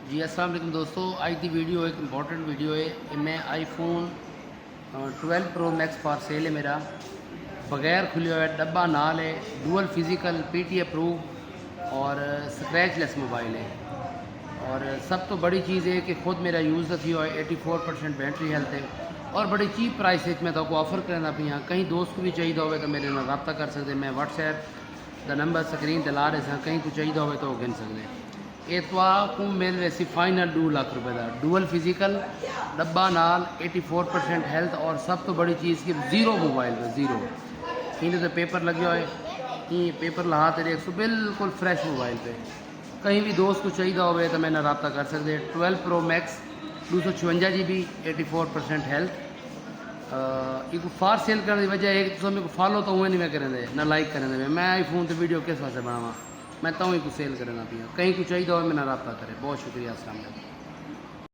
जी अस्सलाम वालेकुम दोस्तों, आज की वीडियो एक इम्पॉर्टेंट वीडियो है। मैं iPhone 12 pro max for sale है मेरा, बगैर खुले हुआ डब्बा नाल है, डुअल फिज़िकल पीटी अप्रूव और स्क्रैचलेस मोबाइल है। और सब तो बड़ी चीज़ है कि खुद मेरा यूज़ थी और 84% बैटरी हेल्थ है और बड़ी चीप प्राइस है। मैं तो ऑफर करना पे यहाँ कहीं दोस्त को भी चाहिए हो तो मेरे नाल रब्ता कर सकते। मैं व्हाट्सएप का नंबर स्क्रीन ते ला रहे कहीं को चाहिए हो तो गिन सकते। एतवार को मिल वैसी फाइनल 2 लाख रुपए का डुअल फिज़िकल डब्बा नाल 84% हेल्थ और सब तो बड़ी चीज़ की ज़ीरो मोबाइल पे ज़ीरो इन्हें तो पेपर लगे हुए ये पेपर लहा तेरे बिल्कुल फ्रेश मोबाइल पे कहीं भी दोस्त को चाहिए हो तो मैंने रब्ता कर सकते। 12 प्रो मैक्स 256 GB 84% हेल्थ एक फार सेल करने की वजह है कि मेरे को फॉलो तो हुए नहीं मैं करें ना लाइक करें मैं आईफोन तो वीडियो किस वास्ते बनावा मैं तो ही को सेल करना पिया कहीं को चाहिए हो मैंने रब्ता करे। बहुत शुक्रिया। अस्सलाम वालेकुम।